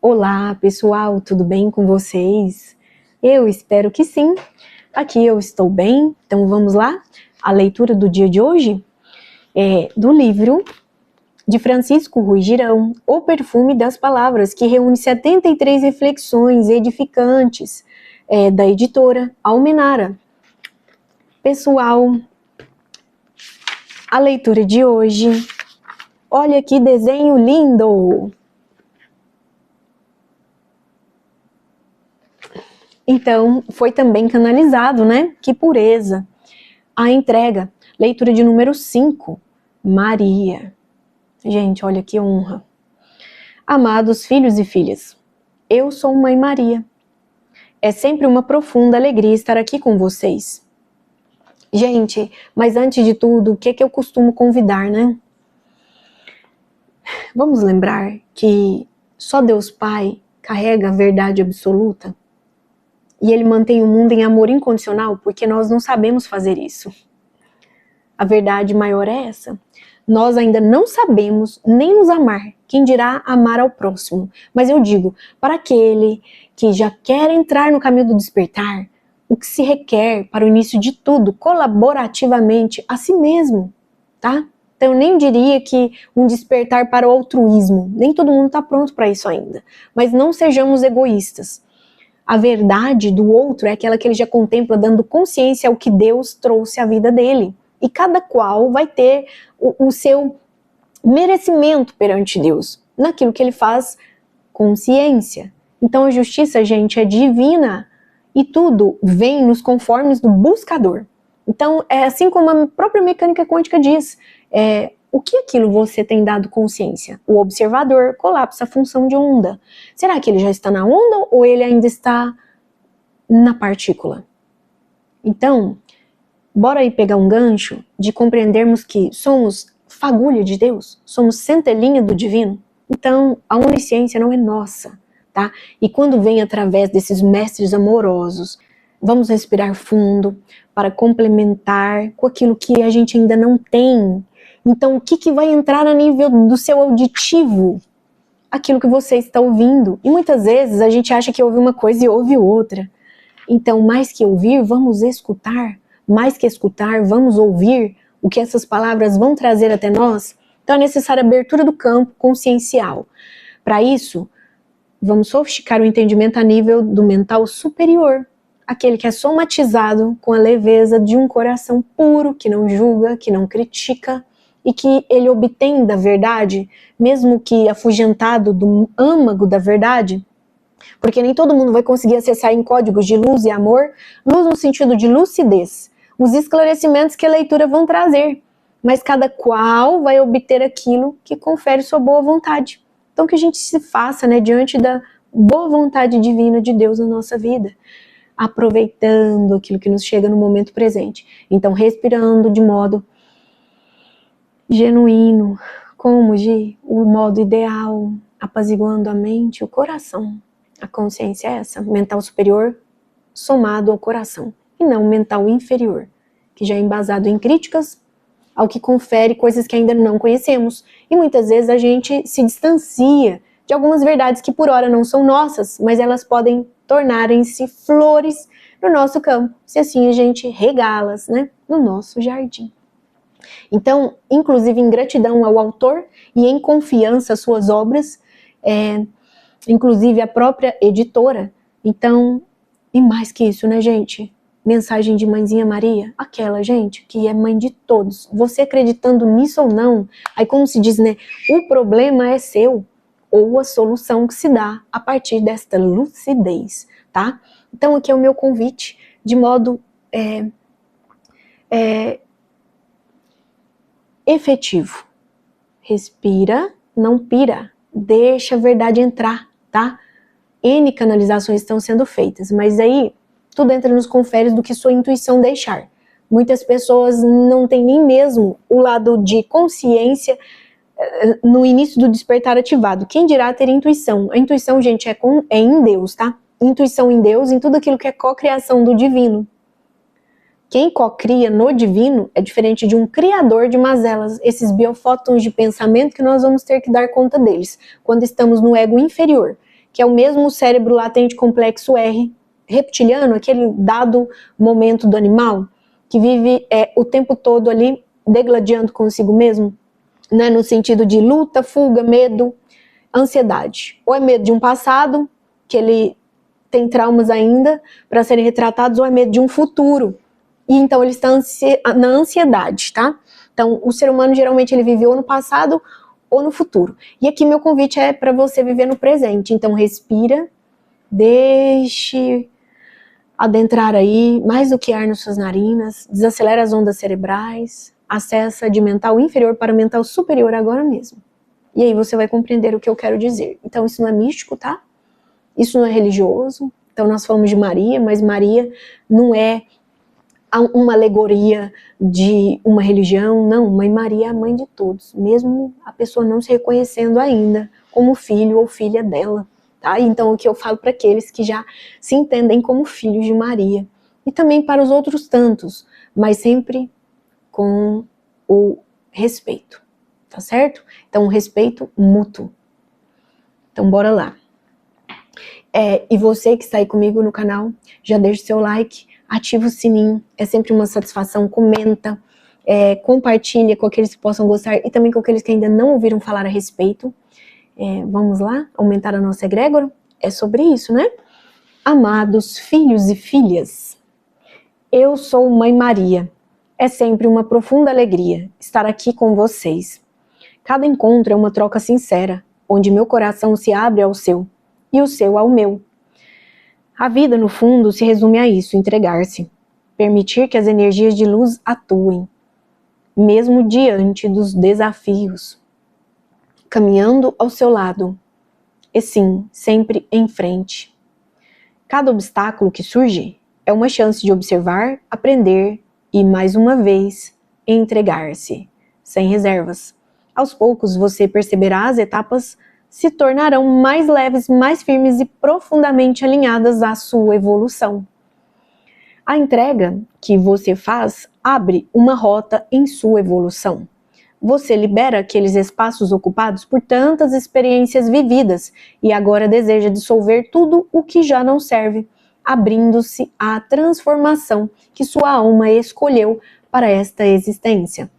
Olá, pessoal, tudo bem com vocês? Eu espero que sim. Aqui eu estou bem, então vamos lá? A leitura do dia de hoje é do livro de Francisco Ruy Girão, O Perfume das Palavras, que reúne 73 reflexões edificantes, da editora Almenara. Pessoal, a leitura de hoje, olha que desenho lindo! Então, foi também canalizado, né? Que pureza. A entrega, leitura de número 5, Maria. Gente, olha que honra. Amados filhos e filhas, eu sou Mãe Maria. É sempre uma profunda alegria estar aqui com vocês. Gente, mas antes de tudo, o que eu costumo convidar, né? Vamos lembrar que só Deus Pai carrega a verdade absoluta? E Ele mantém o mundo em amor incondicional, porque nós não sabemos fazer isso. A verdade maior é essa. Nós ainda não sabemos nem nos amar, quem dirá amar ao próximo. Mas eu digo, para aquele que já quer entrar no caminho do despertar, o que se requer para o início de tudo, colaborativamente, a si mesmo, tá? Então eu nem diria que um despertar para o altruísmo, nem todo mundo está pronto para isso ainda. Mas não sejamos egoístas. A verdade do outro é aquela que ele já contempla, dando consciência ao que Deus trouxe à vida dele. E cada qual vai ter o seu merecimento perante Deus, naquilo que ele faz consciência. Então a justiça, gente, é divina e tudo vem nos conformes do buscador. Então é assim como a própria mecânica quântica diz, o que aquilo você tem dado consciência? O observador colapsa a função de onda. Será que ele já está na onda ou ele ainda está na partícula? Então, bora aí pegar um gancho de compreendermos que somos fagulha de Deus, somos centelhinha do divino. Então, a onisciência não é nossa, tá? E quando vem através desses mestres amorosos, vamos respirar fundo para complementar com aquilo que a gente ainda não tem. Então, o que vai entrar a nível do seu auditivo? Aquilo que você está ouvindo. E muitas vezes a gente acha que ouve uma coisa e ouve outra. Então, mais que ouvir, vamos escutar. Mais que escutar, vamos ouvir o que essas palavras vão trazer até nós. Então, é necessária a abertura do campo consciencial. Para isso, vamos sofisticar o entendimento a nível do mental superior. Aquele que é somatizado com a leveza de um coração puro, que não julga, que não critica, e que ele obtém da verdade, mesmo que afugentado do âmago da verdade, porque nem todo mundo vai conseguir acessar em códigos de luz e amor, luz no sentido de lucidez, os esclarecimentos que a leitura vão trazer, mas cada qual vai obter aquilo que confere sua boa vontade. Então que a gente se faça, né, diante da boa vontade divina de Deus na nossa vida, aproveitando aquilo que nos chega no momento presente. Então respirando de modo genuíno, como de o modo ideal, apaziguando a mente e o coração. A consciência é essa, mental superior somado ao coração, e não mental inferior, que já é embasado em críticas ao que confere coisas que ainda não conhecemos. E muitas vezes a gente se distancia de algumas verdades que por hora não são nossas, mas elas podem tornarem-se flores no nosso campo, se assim a gente regá-las, né, no nosso jardim. Então, inclusive em gratidão ao autor e em confiança às suas obras, inclusive a própria editora. Então, e mais que isso, né, gente? Mensagem de Mãezinha Maria, aquela, gente, que é mãe de todos. Você acreditando nisso ou não, aí como se diz, né, o problema é seu, ou a solução que se dá a partir desta lucidez, tá? Então aqui é o meu convite, de modo efetivo. Respira, não pira, deixa a verdade entrar, tá? N canalizações estão sendo feitas, mas aí tudo entra nos conferes do que sua intuição deixar. Muitas pessoas não têm nem mesmo o lado de consciência no início do despertar ativado. Quem dirá ter intuição? A intuição, gente, é em Deus, tá? Intuição em Deus, em tudo aquilo que é cocriação do divino. Quem cocria no divino é diferente de um criador de mazelas, esses biofótons de pensamento que nós vamos ter que dar conta deles, quando estamos no ego inferior. que é o mesmo cérebro latente complexo R reptiliano, aquele dado momento do animal, que vive o tempo todo ali degladiando consigo mesmo, né, no sentido de luta, fuga, medo, ansiedade. Ou é medo de um passado, que ele tem traumas ainda para serem retratados, ou é medo de um futuro. E então ele está na ansiedade, tá? Então o ser humano geralmente ele vive ou no passado ou no futuro. E aqui meu convite é para você viver no presente. Então respira, deixe adentrar aí mais do que ar nas suas narinas, desacelera as ondas cerebrais, acessa de mental inferior para mental superior agora mesmo. E aí você vai compreender o que eu quero dizer. Então isso não é místico, tá? Isso não é religioso. Então nós falamos de Maria, mas Maria não é uma alegoria de uma religião, não. Mãe Maria é a mãe de todos, mesmo a pessoa não se reconhecendo ainda como filho ou filha dela, tá? Então o que eu falo para aqueles que já se entendem como filhos de Maria, e também para os outros tantos, mas sempre com o respeito, tá certo? Então, respeito mútuo. Então, bora lá. E você que está aí comigo no canal, já deixa o seu like, ativa o sininho, é sempre uma satisfação, comenta, compartilha com aqueles que possam gostar e também com aqueles que ainda não ouviram falar a respeito. Vamos lá, aumentar a nossa egrégora? É sobre isso, né? Amados filhos e filhas, eu sou Mãe Maria. É sempre uma profunda alegria estar aqui com vocês. Cada encontro é uma troca sincera, onde meu coração se abre ao seu e o seu ao meu. A vida, no fundo, se resume a isso, entregar-se. Permitir que as energias de luz atuem, mesmo diante dos desafios. Caminhando ao seu lado, e sim, sempre em frente. Cada obstáculo que surge é uma chance de observar, aprender e, mais uma vez, entregar-se, sem reservas. Aos poucos, você perceberá as etapas se tornarão mais leves, mais firmes e profundamente alinhadas à sua evolução. A entrega que você faz abre uma rota em sua evolução. Você libera aqueles espaços ocupados por tantas experiências vividas e agora deseja dissolver tudo o que já não serve, abrindo-se à transformação que sua alma escolheu para esta existência.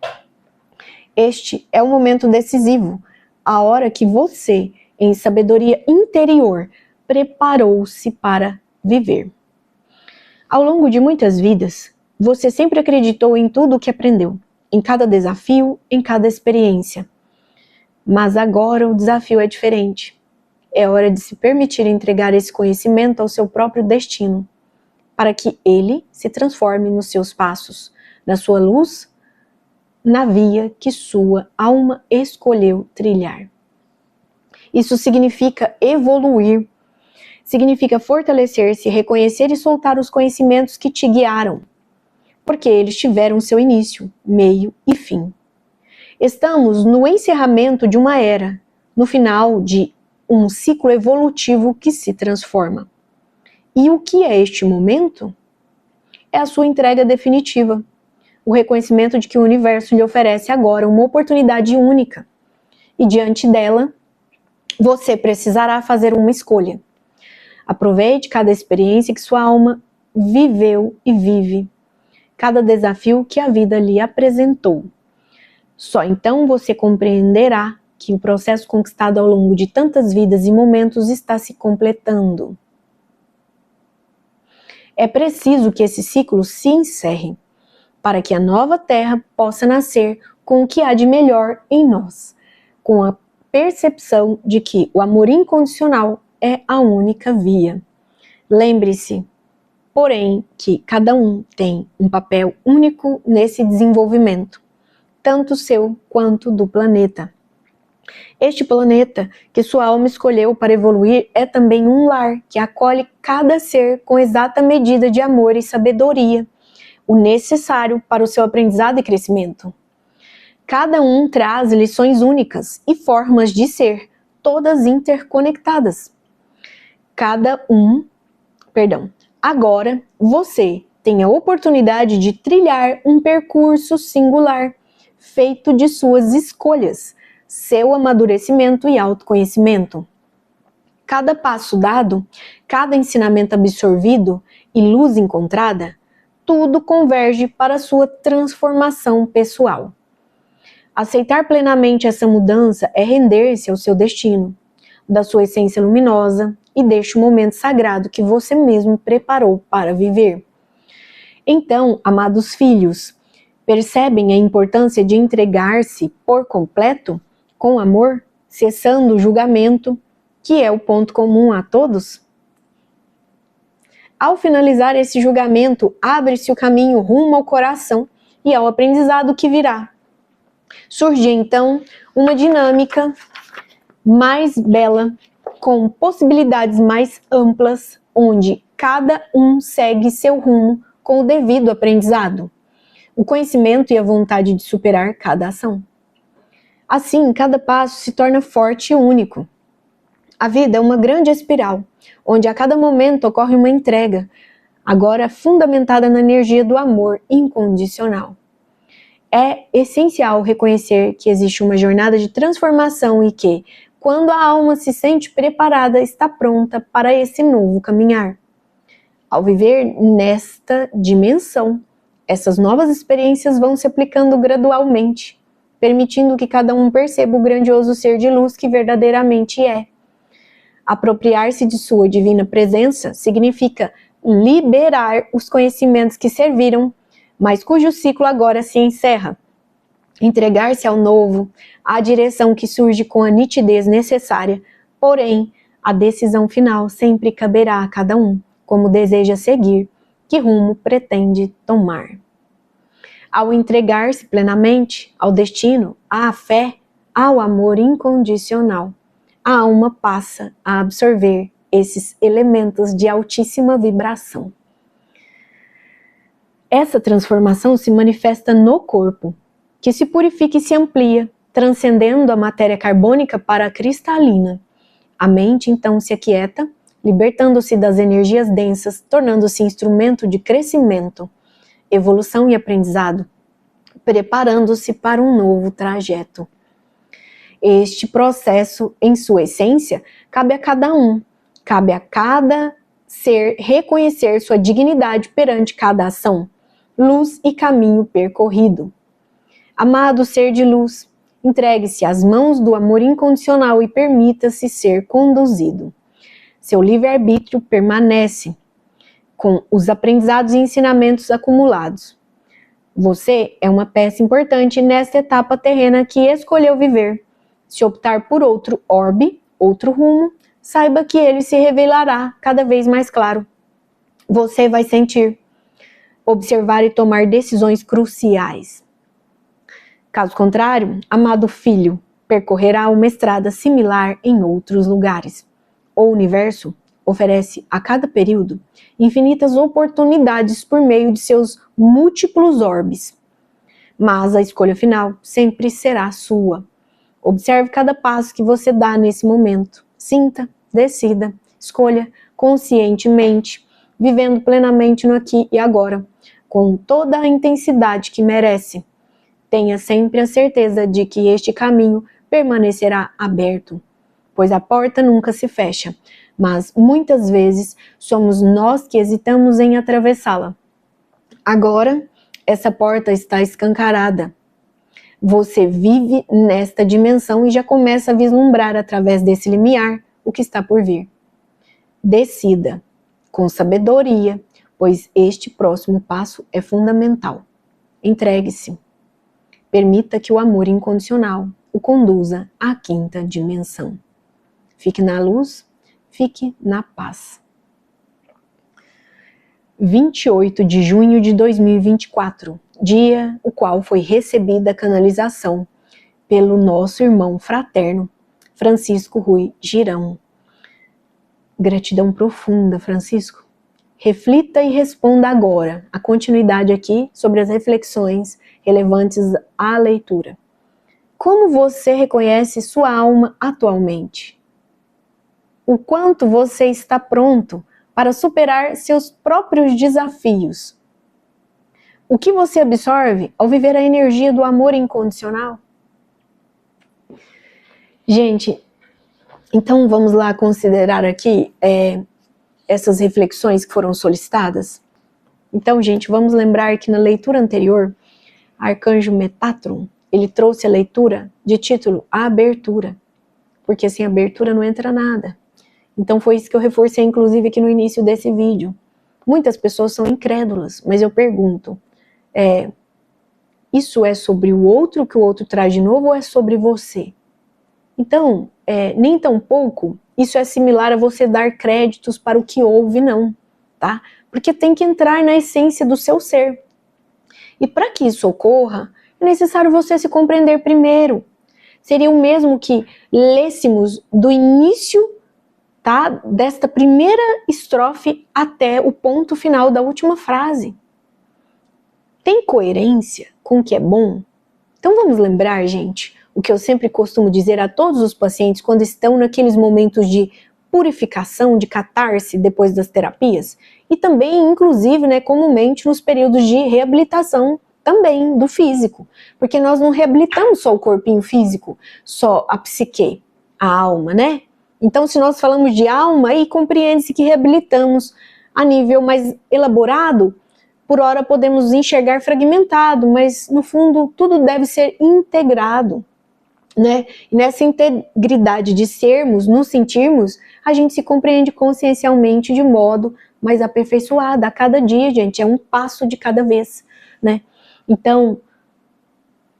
Este é o momento decisivo, a hora que você, em sabedoria interior, preparou-se para viver. Ao longo de muitas vidas, você sempre acreditou em tudo o que aprendeu, em cada desafio, em cada experiência. Mas agora o desafio é diferente. É hora de se permitir entregar esse conhecimento ao seu próprio destino, para que ele se transforme nos seus passos, na sua luz, na via que sua alma escolheu trilhar. Isso significa evoluir, significa fortalecer-se, reconhecer e soltar os conhecimentos que te guiaram, porque eles tiveram seu início, meio e fim. Estamos no encerramento de uma era, no final de um ciclo evolutivo que se transforma. E o que é este momento? É a sua entrega definitiva, o reconhecimento de que o universo lhe oferece agora uma oportunidade única, e diante dela, você precisará fazer uma escolha. Aproveite cada experiência que sua alma viveu e vive, cada desafio que a vida lhe apresentou. Só então você compreenderá que o processo conquistado ao longo de tantas vidas e momentos está se completando. É preciso que esse ciclo se encerre, para que a nova Terra possa nascer com o que há de melhor em nós, com a percepção de que o amor incondicional é a única via. Lembre-se, porém, que cada um tem um papel único nesse desenvolvimento, tanto seu quanto do planeta. Este planeta que sua alma escolheu para evoluir é também um lar que acolhe cada ser com exata medida de amor e sabedoria, o necessário para o seu aprendizado e crescimento. Cada um traz lições únicas e formas de ser, todas interconectadas. Agora você tem a oportunidade de trilhar um percurso singular, feito de suas escolhas, seu amadurecimento e autoconhecimento. Cada passo dado, cada ensinamento absorvido e luz encontrada, tudo converge para a sua transformação pessoal. Aceitar plenamente essa mudança é render-se ao seu destino, da sua essência luminosa e deste momento sagrado que você mesmo preparou para viver. Então, amados filhos, percebem a importância de entregar-se por completo, com amor, cessando o julgamento, que é o ponto comum a todos? Ao finalizar esse julgamento, abre-se o caminho rumo ao coração e ao aprendizado que virá. Surge então uma dinâmica mais bela, com possibilidades mais amplas, onde cada um segue seu rumo com o devido aprendizado, o conhecimento e a vontade de superar cada ação. Assim, cada passo se torna forte e único. A vida é uma grande espiral, onde a cada momento ocorre uma entrega, agora fundamentada na energia do amor incondicional. É essencial reconhecer que existe uma jornada de transformação e que, quando a alma se sente preparada, está pronta para esse novo caminhar. Ao viver nesta dimensão, essas novas experiências vão se aplicando gradualmente, permitindo que cada um perceba o grandioso ser de luz que verdadeiramente é. Apropriar-se de sua divina presença significa liberar os conhecimentos que serviram, mas cujo ciclo agora se encerra. Entregar-se ao novo, à direção que surge com a nitidez necessária, porém, a decisão final sempre caberá a cada um, como deseja seguir, que rumo pretende tomar. Ao entregar-se plenamente ao destino, à fé, ao amor incondicional, a alma passa a absorver esses elementos de altíssima vibração. Essa transformação se manifesta no corpo, que se purifica e se amplia, transcendendo a matéria carbônica para a cristalina. A mente então se aquieta, libertando-se das energias densas, tornando-se instrumento de crescimento, evolução e aprendizado, preparando-se para um novo trajeto. Este processo, em sua essência, cabe a cada um, cabe a cada ser reconhecer sua dignidade perante cada ação, luz e caminho percorrido. Amado ser de luz, entregue-se às mãos do amor incondicional e permita-se ser conduzido. Seu livre-arbítrio permanece com os aprendizados e ensinamentos acumulados. Você é uma peça importante nesta etapa terrena que escolheu viver. Se optar por outro orbe, outro rumo, saiba que ele se revelará cada vez mais claro. Você vai sentir, observar e tomar decisões cruciais. Caso contrário, amado filho, percorrerá uma estrada similar em outros lugares. O universo oferece a cada período infinitas oportunidades por meio de seus múltiplos orbes. Mas a escolha final sempre será sua. Observe cada passo que você dá nesse momento. Sinta, decida, escolha conscientemente, vivendo plenamente no aqui e agora, com toda a intensidade que merece. Tenha sempre a certeza de que este caminho permanecerá aberto, pois a porta nunca se fecha, mas muitas vezes somos nós que hesitamos em atravessá-la. Agora, essa porta está escancarada. Você vive nesta dimensão e já começa a vislumbrar através desse limiar o que está por vir. Decida, com sabedoria, pois este próximo passo é fundamental. Entregue-se. Permita que o amor incondicional o conduza à quinta dimensão. Fique na luz, fique na paz. 28 de junho de 2024, dia o qual foi recebida a canalização pelo nosso irmão fraterno, Francisco Rui Girão. Gratidão profunda, Francisco. Reflita e responda agora a continuidade aqui sobre as reflexões relevantes à leitura. Como você reconhece sua alma atualmente? O quanto você está pronto para superar seus próprios desafios? O que você absorve ao viver a energia do amor incondicional? Gente, Então vamos lá considerar aqui essas reflexões que foram solicitadas. Então, gente, vamos lembrar que na leitura anterior, Arcanjo Metatron, ele trouxe a leitura de título A Abertura, porque sem abertura não entra nada. Então foi isso que eu reforcei, inclusive, aqui no início desse vídeo. Muitas pessoas são incrédulas, mas eu pergunto, isso é sobre o outro que o outro traz de novo ou é sobre você? Então, nem tão pouco, isso é similar a você dar créditos para o que houve, não, tá? Porque tem que entrar na essência do seu ser. E para que isso ocorra, é necessário você se compreender primeiro. Seria o mesmo que lêssemos do início, tá, desta primeira estrofe até o ponto final da última frase. Tem coerência com o que é bom? Então vamos lembrar, gente, o que eu sempre costumo dizer a todos os pacientes quando estão naqueles momentos de purificação, de catarse depois das terapias, e também, inclusive, né, comumente nos períodos de reabilitação também do físico, porque nós não reabilitamos só o corpinho físico, só a psique, a alma, né? Então, se nós falamos de alma, aí compreende-se que reabilitamos a nível mais elaborado. Por hora podemos enxergar fragmentado, mas no fundo tudo deve ser integrado, né? E nessa integridade de sermos, nos sentirmos, a gente se compreende consciencialmente de modo mais aperfeiçoado a cada dia, gente, é um passo de cada vez, né? Então,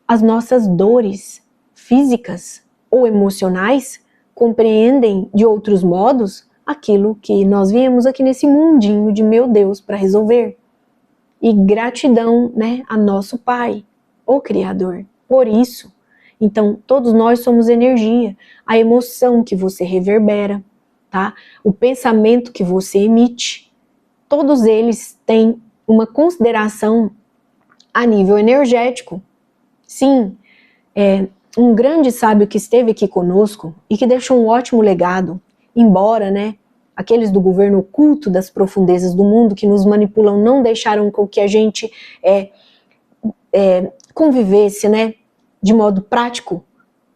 as nossas dores físicas ou emocionais compreendem de outros modos aquilo que nós viemos aqui nesse mundinho de meu Deus para resolver. E gratidão, né, a nosso Pai, o Criador, por isso. Então, todos nós somos energia, a emoção que você reverbera, tá? O pensamento que você emite, todos eles têm uma consideração a nível energético. Sim, um grande sábio que esteve aqui conosco e que deixou um ótimo legado, embora, né, aqueles do governo oculto das profundezas do mundo que nos manipulam não deixaram com que a gente convivesse, né, de modo prático,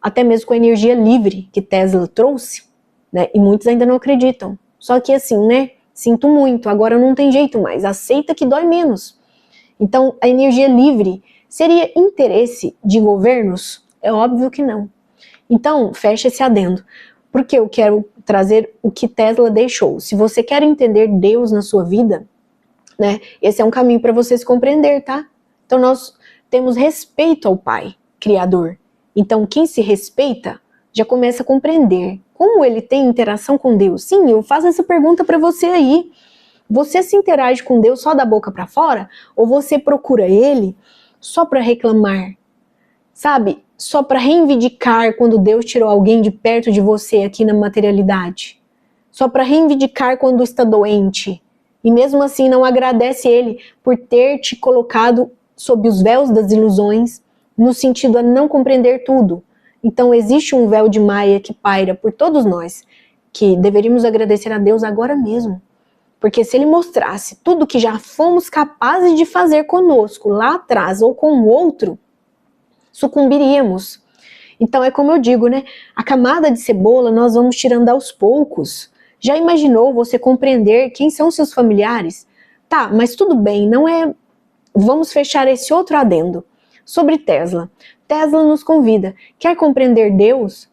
até mesmo com a energia livre que Tesla trouxe, né, e muitos ainda não acreditam. Só que assim, né, sinto muito, agora não tem jeito mais, aceita que dói menos. Então, a energia livre seria interesse de governos? É óbvio que não. Então, fecha esse adendo, porque eu quero trazer o que Tesla deixou. Se você quer entender Deus na sua vida, né, esse é um caminho para você se compreender, tá? Então, nós temos respeito ao Pai, Criador. Então, quem se respeita já começa a compreender como ele tem interação com Deus. Sim, eu faço essa pergunta para você aí. Você se interage com Deus só da boca para fora? Ou você procura Ele só para reclamar? Sabe? Só para reivindicar quando Deus tirou alguém de perto de você aqui na materialidade? Só para reivindicar quando está doente? E mesmo assim não agradece Ele por ter te colocado sob os véus das ilusões, no sentido a não compreender tudo. Então existe um véu de Maia que paira por todos nós, que deveríamos agradecer a Deus agora mesmo. Porque se ele mostrasse tudo que já fomos capazes de fazer conosco lá atrás ou com o outro, sucumbiríamos. Então é como eu digo, né? A camada de cebola nós vamos tirando aos poucos. Já imaginou você compreender quem são seus familiares? Tá, mas tudo bem, não é... Vamos fechar esse outro adendo. Sobre Tesla. Tesla nos convida. Quer compreender Deus?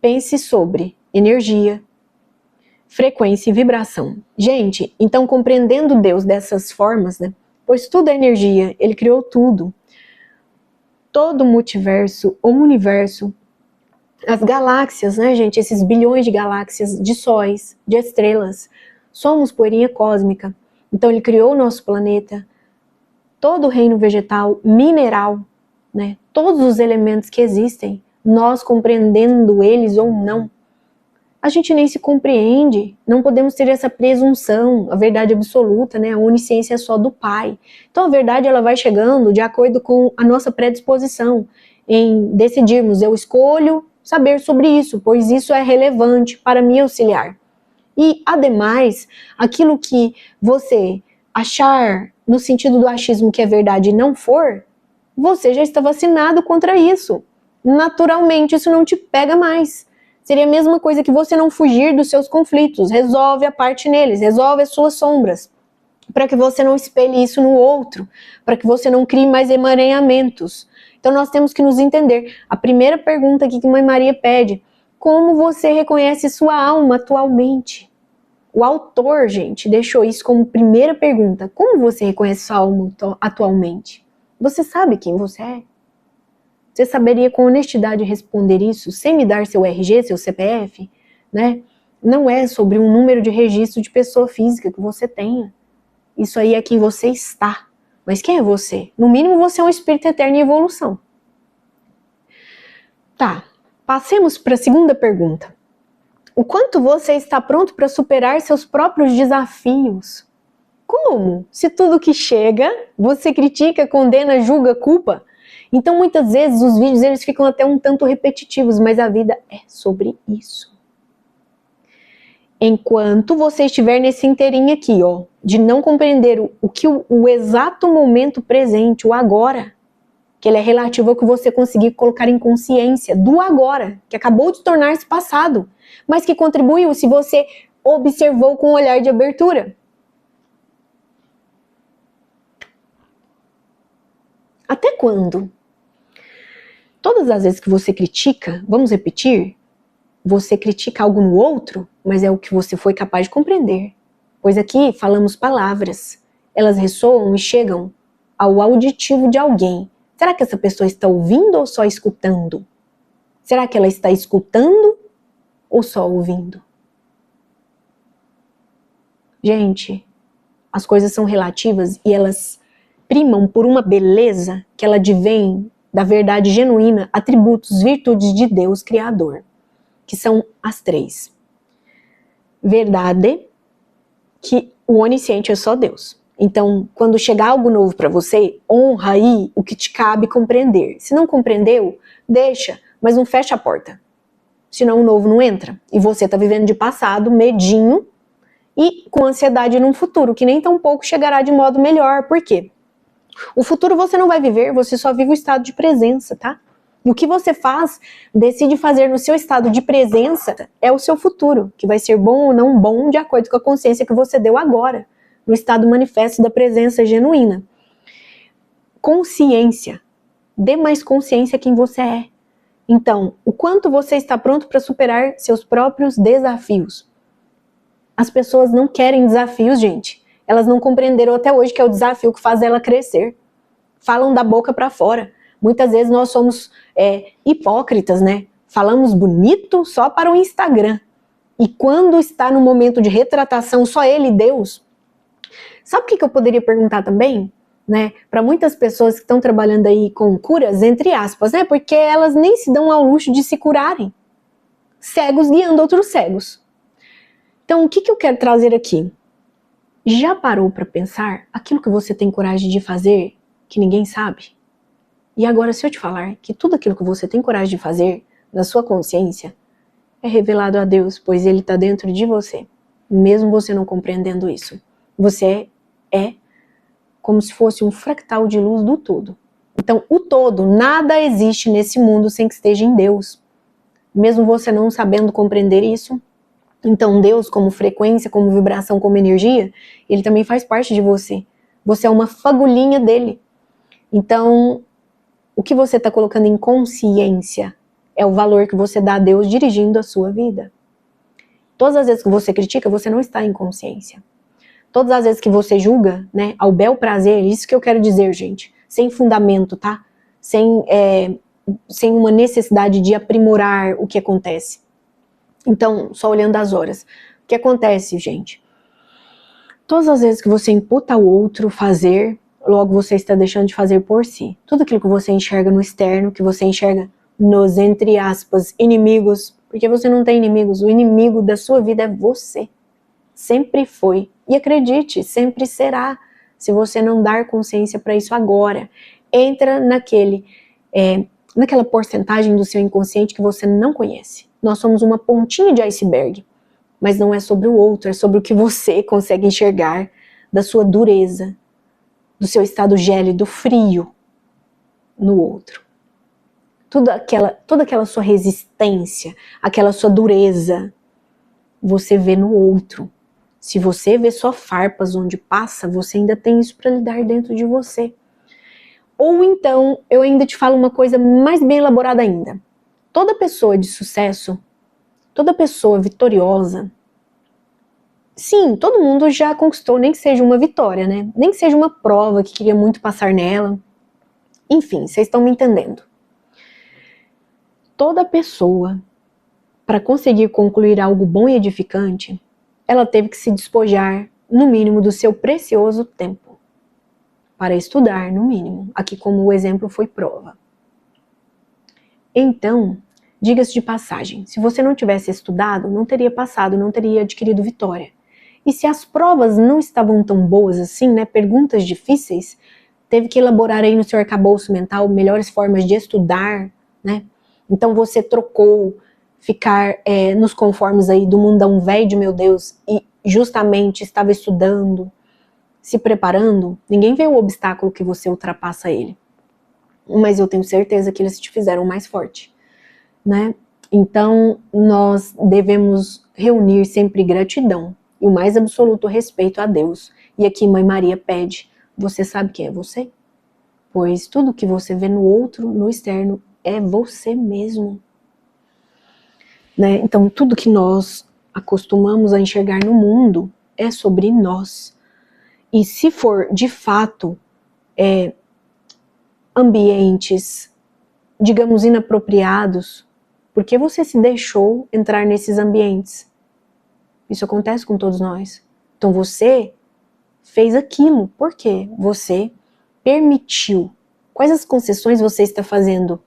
Pense sobre energia, frequência e vibração. Gente, então compreendendo Deus dessas formas, né? Pois tudo é energia, Ele criou tudo. Todo o multiverso, o universo, as galáxias, né, gente? Esses bilhões de galáxias, de sóis, de estrelas. Somos poeirinha cósmica. Então Ele criou o nosso planeta, todo o reino vegetal, mineral, né? Todos os elementos que existem, nós compreendendo eles ou não, a gente nem se compreende, não podemos ter essa presunção, a verdade absoluta, né? A onisciência é só do Pai. Então a verdade ela vai chegando de acordo com a nossa predisposição em decidirmos, eu escolho saber sobre isso, pois isso é relevante para me auxiliar. E, ademais, aquilo que você achar no sentido do achismo que é verdade e não for, você já está vacinado contra isso. Naturalmente isso não te pega mais. Seria a mesma coisa que você não fugir dos seus conflitos. Resolve a parte neles, resolve as suas sombras, para que você não espelhe isso no outro, para que você não crie mais emaranhamentos. Então nós temos que nos entender. A primeira pergunta aqui que Mãe Maria pede: como você reconhece sua alma atualmente? O autor, gente, deixou isso como primeira pergunta. Como você reconhece sua alma atualmente? Você sabe quem você é? Você saberia com honestidade responder isso sem me dar seu RG, seu CPF? Né? Não é sobre um número de registro de pessoa física que você tenha. Isso aí é quem você está. Mas quem é você? No mínimo você é um espírito eterno em evolução. Tá, passemos para a segunda pergunta. O quanto você está pronto para superar seus próprios desafios? Como? Se tudo que chega, você critica, condena, julga, culpa? Então muitas vezes os vídeos eles ficam até um tanto repetitivos, mas a vida é sobre isso. Enquanto você estiver nesse inteirinho aqui, ó, de não compreender o exato momento presente, o agora, que ele é relativo ao que você conseguir colocar em consciência do agora, que acabou de tornar-se passado, mas que contribuiu se você observou com um olhar de abertura. Até quando? Todas as vezes que você critica, vamos repetir, você critica algo no outro, mas é o que você foi capaz de compreender. Pois aqui falamos palavras, elas ressoam e chegam ao auditivo de alguém. Será que essa pessoa está ouvindo ou só escutando? Será que ela está escutando ou só ouvindo? Gente, as coisas são relativas e elas primam por uma beleza que ela advém da verdade genuína, atributos, virtudes de Deus Criador, que são as 3. Verdade, que o onisciente é só Deus. Então, quando chegar algo novo para você, honra aí o que te cabe compreender. Se não compreendeu, deixa, mas não fecha a porta. Senão o novo não entra. E você tá vivendo de passado, medinho, e com ansiedade num futuro, que nem tão pouco chegará de modo melhor. Por quê? O futuro você não vai viver, você só vive o estado de presença, tá? E o que você faz, decide fazer no seu estado de presença, é o seu futuro, que vai ser bom ou não bom, de acordo com a consciência que você deu agora, no estado manifesto da presença genuína. Consciência. Dê mais consciência quem você é. Então, o quanto você está pronto para superar seus próprios desafios. As pessoas não querem desafios, gente. Elas não compreenderam até hoje que é o desafio que faz ela crescer. Falam da boca para fora. Muitas vezes nós somos hipócritas, né? Falamos bonito só para o Instagram. E quando está no momento de retratação, só ele, Deus. Sabe o que eu poderia perguntar também? Né? Para muitas pessoas que estão trabalhando aí com curas, entre aspas, né? Porque elas nem se dão ao luxo de se curarem. Cegos guiando outros cegos. Então, o que eu quero trazer aqui? Já parou para pensar aquilo que você tem coragem de fazer que ninguém sabe? E agora, se eu te falar que tudo aquilo que você tem coragem de fazer na sua consciência é revelado a Deus, pois Ele está dentro de você, mesmo você não compreendendo isso. Você é como se fosse um fractal de luz do todo. Então, o todo, nada existe nesse mundo sem que esteja em Deus. Mesmo você não sabendo compreender isso, então Deus, como frequência, como vibração, como energia, Ele também faz parte de você. Você é uma fagulhinha dele. Então, o que você está colocando em consciência é o valor que você dá a Deus dirigindo a sua vida. Todas as vezes que você critica, você não está em consciência. Todas as vezes que você julga, né, ao bel prazer, isso que eu quero dizer, gente, sem fundamento, tá? Sem uma necessidade de aprimorar o que acontece. Então, só olhando as horas. O que acontece, gente? Todas as vezes que você imputa ao outro fazer, logo você está deixando de fazer por si. Tudo aquilo que você enxerga no externo, que você enxerga nos, entre aspas, inimigos, porque você não tem inimigos, o inimigo da sua vida é você. Sempre foi. E acredite, sempre será, se você não dar consciência para isso agora. Entra naquela porcentagem do seu inconsciente que você não conhece. Nós somos uma pontinha de iceberg, mas não é sobre o outro, é sobre o que você consegue enxergar da sua dureza, do seu estado gélido, frio no outro. toda aquela sua resistência, aquela sua dureza, você vê no outro. Se você vê só farpas onde passa, você ainda tem isso para lidar dentro de você. Ou então, eu ainda te falo uma coisa mais bem elaborada ainda. Toda pessoa de sucesso, toda pessoa vitoriosa, sim, todo mundo já conquistou, nem que seja uma vitória, né? Nem que seja uma prova que queria muito passar nela. Enfim, vocês estão me entendendo. Toda pessoa, para conseguir concluir algo bom e edificante, ela teve que se despojar, no mínimo, do seu precioso tempo. Para estudar, no mínimo. Aqui, como o exemplo, foi prova. Então, diga-se de passagem, se você não tivesse estudado, não teria passado, não teria adquirido vitória. E se as provas não estavam tão boas assim, né, perguntas difíceis, teve que elaborar aí no seu arcabouço mental melhores formas de estudar, né? Então você trocou ficar nos conformes aí do mundão velho de meu Deus e justamente estava estudando, se preparando. Ninguém vê o obstáculo que você ultrapassa ele. Mas eu tenho certeza que eles te fizeram mais forte, né? Então nós devemos reunir sempre gratidão e o mais absoluto respeito a Deus. E aqui Mãe Maria pede, você sabe quem é você? Pois tudo que você vê no outro, no externo, é você mesmo. Né? Então tudo que nós acostumamos a enxergar no mundo é sobre nós. E se for de fato ambientes, digamos, inapropriados, por que você se deixou entrar nesses ambientes? Isso acontece com todos nós. Então você fez aquilo. Por quê? Você permitiu. Quais as concessões você está fazendo?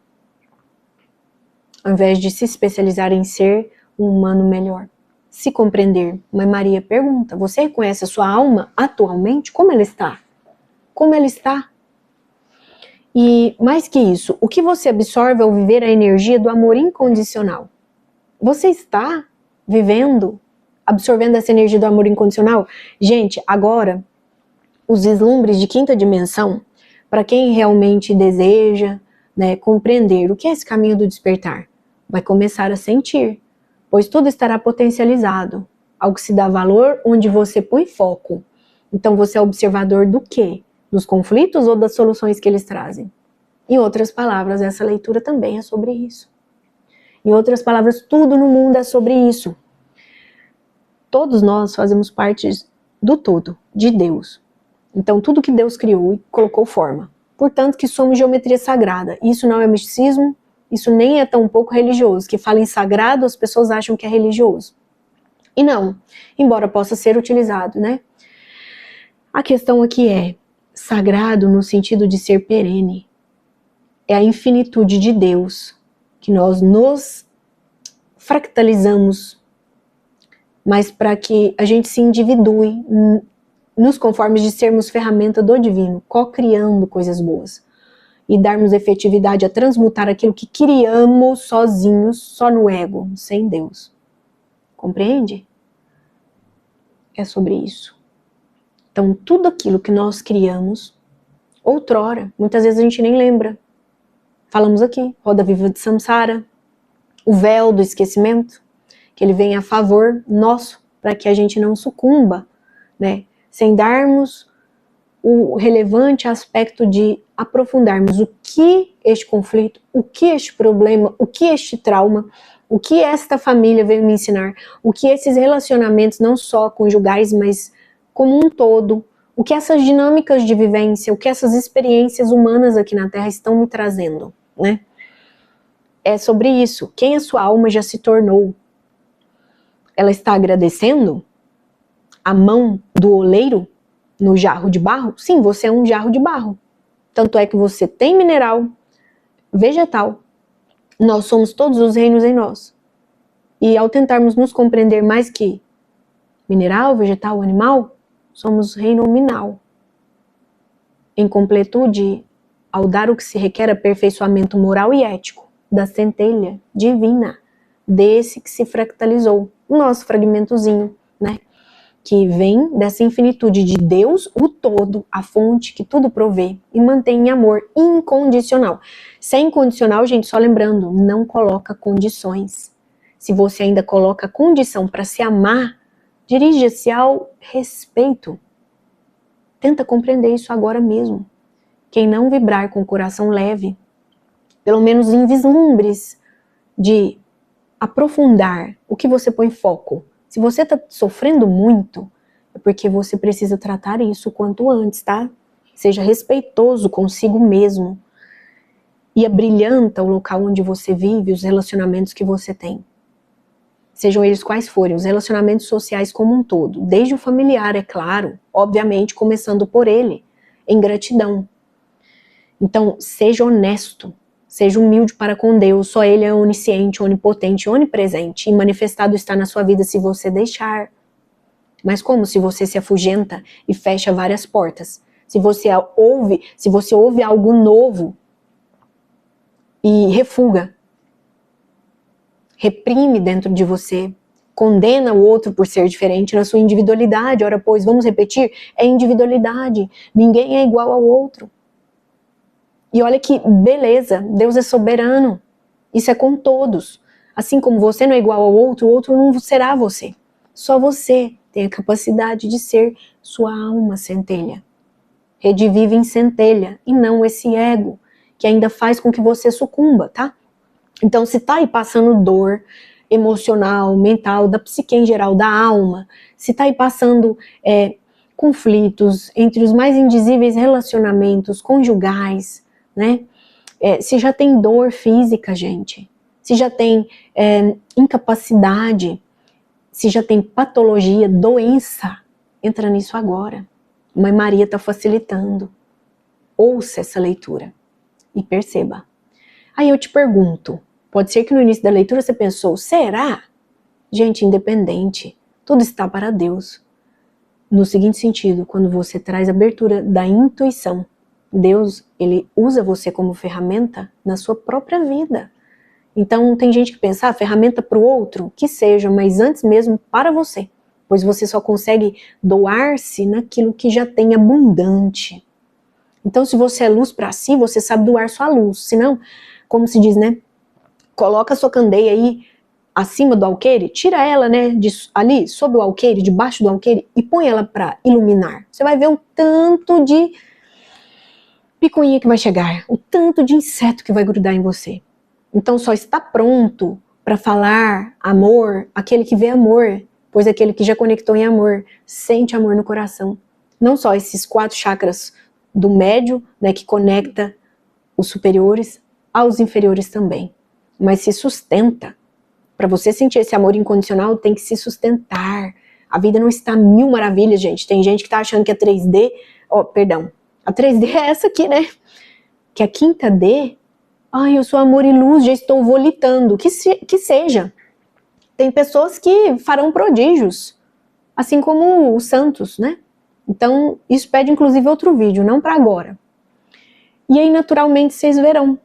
Ao invés de se especializar em ser um humano melhor. Se compreender. Mãe Maria pergunta, você reconhece a sua alma atualmente? Como ela está? Como ela está? E mais que isso, o que você absorve ao viver a energia do amor incondicional? Você está vivendo, absorvendo essa energia do amor incondicional? Gente, agora, os vislumbres de quinta dimensão, para quem realmente deseja, né, compreender o que é esse caminho do despertar, vai começar a sentir, pois tudo estará potencializado, ao que se dá valor onde você põe foco. Então você é observador do quê? Dos conflitos ou das soluções que eles trazem? Em outras palavras, essa leitura também é sobre isso. Em outras palavras, tudo no mundo é sobre isso. Todos nós fazemos parte do todo, de Deus. Então tudo que Deus criou e colocou forma. Portanto que somos geometria sagrada. Isso não é misticismo, isso nem é tão pouco religioso. Que fala em sagrado, as pessoas acham que é religioso. E não, embora possa ser utilizado, né? A questão aqui é sagrado no sentido de ser perene. É a infinitude de Deus que nós nos fractalizamos, mas para que a gente se individue nos conformes de sermos ferramenta do divino, co-criando coisas boas e darmos efetividade a transmutar aquilo que criamos sozinhos, só no ego, sem Deus. Compreende? É sobre isso. Então tudo aquilo que nós criamos outrora, muitas vezes a gente nem lembra. Falamos aqui, roda viva de Samsara, o véu do esquecimento, que ele vem a favor nosso, para que a gente não sucumba, né? Sem darmos o relevante aspecto de aprofundarmos o que este conflito, o que este problema, o que este trauma, o que esta família veio me ensinar, o que esses relacionamentos, não só conjugais, mas como um todo, o que essas dinâmicas de vivência, o que essas experiências humanas aqui na Terra estão me trazendo, né? É sobre isso. Quem a sua alma já se tornou? Ela está agradecendo a mão do oleiro no jarro de barro? Sim, você é um jarro de barro. Tanto é que você tem mineral, vegetal. Nós somos todos os reinos em nós. E ao tentarmos nos compreender mais que mineral, vegetal, animal, somos reino nominal. Em completude, ao dar o que se requer aperfeiçoamento moral e ético da centelha divina, desse que se fractalizou, o nosso fragmentozinho, né? que vem dessa infinitude de Deus, o todo, a fonte que tudo provê, e mantém em amor incondicional. Se é incondicional, gente, só lembrando, não coloca condições. Se você ainda coloca condição para se amar, dirija-se ao respeito. Tenta compreender isso agora mesmo. Quem não vibrar com o coração leve, pelo menos em vislumbres de aprofundar o que você põe foco. Se você está sofrendo muito, é porque você precisa tratar isso o quanto antes, tá? Seja respeitoso consigo mesmo. E abrilhanta o local onde você vive, os relacionamentos que você tem. Sejam eles quais forem, os relacionamentos sociais como um todo. Desde o familiar, é claro, obviamente começando por ele, em gratidão. Então, seja honesto, seja humilde para com Deus, só Ele é onisciente, onipotente, onipresente, e manifestado está na sua vida se você deixar. Mas como se você se afugenta e fecha várias portas? Se você ouve algo novo e refuga, reprime dentro de você, condena o outro por ser diferente na sua individualidade. Ora, pois, vamos repetir, é individualidade, ninguém é igual ao outro. E olha que beleza, Deus é soberano, isso é com todos. Assim como você não é igual ao outro, o outro não será você. Só você tem a capacidade de ser sua alma centelha. Rede viva em centelha, e não esse ego, que ainda faz com que você sucumba, tá? Então, se tá aí passando dor emocional, mental, da psique em geral, da alma, se tá aí passando conflitos entre os mais indizíveis relacionamentos conjugais, né? Se já tem dor física, gente, se já tem incapacidade, se já tem patologia, doença, entra nisso agora. Mãe Maria está facilitando. Ouça essa leitura e perceba. Aí eu te pergunto, pode ser que no início da leitura você pensou, será? Gente, independente, tudo está para Deus. No seguinte sentido, quando você traz abertura da intuição, Deus, Ele usa você como ferramenta na sua própria vida. Então tem gente que pensa, ferramenta para o outro, que seja, mas antes mesmo para você. Pois você só consegue doar-se naquilo que já tem abundante. Então se você é luz para si, você sabe doar sua luz. Senão, como se diz, né? Coloca a sua candeia aí acima do alqueire, tira ela, né, ali, sob o alqueire, debaixo do alqueire, e põe ela para iluminar. Você vai ver o tanto de picuinha que vai chegar, o tanto de inseto que vai grudar em você. Então só está pronto para falar amor aquele que vê amor, pois aquele que já conectou em amor, sente amor no coração. Não só esses 4 chakras do médio, né, que conecta os superiores aos inferiores também, mas se sustenta. Para você sentir esse amor incondicional, tem que se sustentar. A vida não está mil maravilhas, gente. Tem gente que está achando que a 3D... A 3D é essa aqui, né? Que a 5D... Ai, eu sou amor e luz, já estou volitando. Que seja. Tem pessoas que farão prodígios. Assim como os santos, né? Então, isso pede inclusive outro vídeo, não para agora. E aí, naturalmente, vocês verão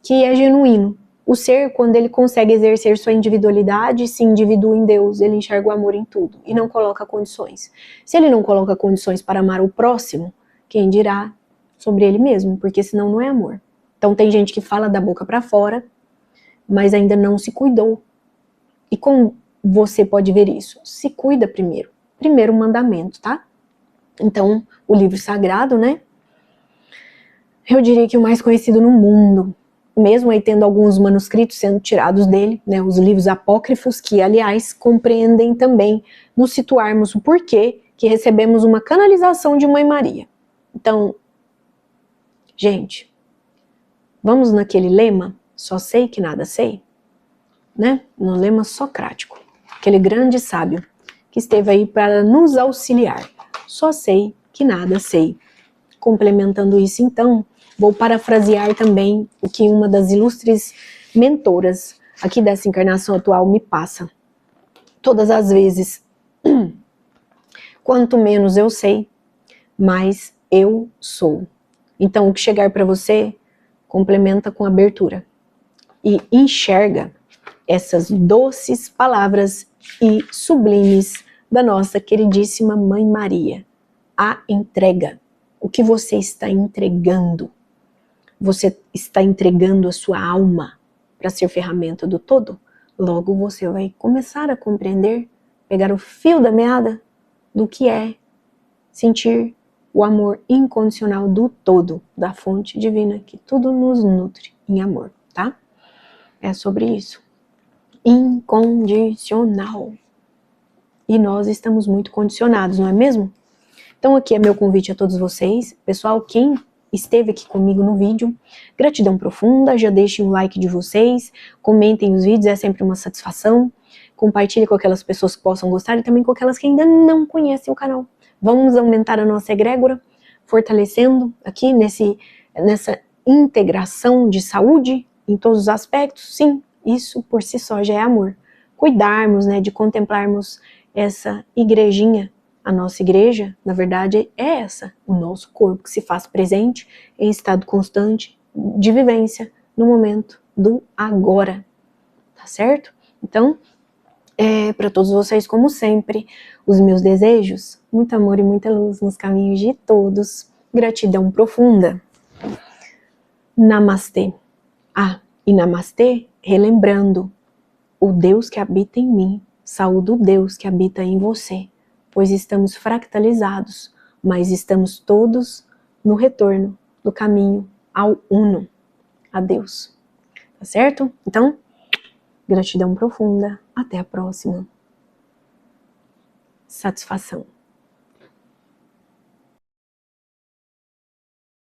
que é genuíno. O ser, quando ele consegue exercer sua individualidade, se individua em Deus, ele enxerga o amor em tudo e não coloca condições. Se ele não coloca condições para amar o próximo, quem dirá sobre ele mesmo, porque senão não é amor. Então tem gente que fala da boca para fora, mas ainda não se cuidou. E como você pode ver isso? Se cuida primeiro. Primeiro mandamento, tá? Então, o livro sagrado, né? Eu diria que o mais conhecido no mundo, mesmo aí tendo alguns manuscritos sendo tirados dele, né, os livros apócrifos, que aliás compreendem também nos situarmos o porquê que recebemos uma canalização de Mãe Maria. Então, gente, vamos naquele lema, só sei que nada sei, né? No lema socrático, aquele grande sábio que esteve aí para nos auxiliar. Só sei que nada sei. Complementando isso, então, vou parafrasear também o que uma das ilustres mentoras aqui dessa encarnação atual me passa. Todas as vezes, quanto menos eu sei, mais eu sou. Então, o que chegar para você, complementa com abertura. E enxerga essas doces palavras e sublimes da nossa queridíssima Mãe Maria. A entrega. O que você está entregando? Você está entregando a sua alma para ser ferramenta do todo? Logo você vai começar a compreender, pegar o fio da meada do que é sentir o amor incondicional do todo, da fonte divina, que tudo nos nutre em amor, tá? É sobre isso. Incondicional. E nós estamos muito condicionados, não é mesmo? Então aqui é meu convite a todos vocês. Pessoal, quem esteve aqui comigo no vídeo, gratidão profunda, já deixem um like de vocês, comentem os vídeos, é sempre uma satisfação. Compartilhe com aquelas pessoas que possam gostar e também com aquelas que ainda não conhecem o canal. Vamos aumentar a nossa egrégora, fortalecendo aqui nessa integração de saúde em todos os aspectos. Sim, isso por si só já é amor. Cuidarmos, né, de contemplarmos essa igrejinha. A nossa igreja, na verdade, é essa, o nosso corpo que se faz presente em estado constante de vivência no momento do agora, tá certo? Então, para todos vocês, como sempre, os meus desejos, muito amor e muita luz nos caminhos de todos, gratidão profunda. Namastê. E namastê, relembrando, o Deus que habita em mim, saúde o Deus que habita em você, pois estamos fractalizados, mas estamos todos no retorno do caminho ao Uno, a Deus. Tá certo? Então, gratidão profunda. Até a próxima. Satisfação.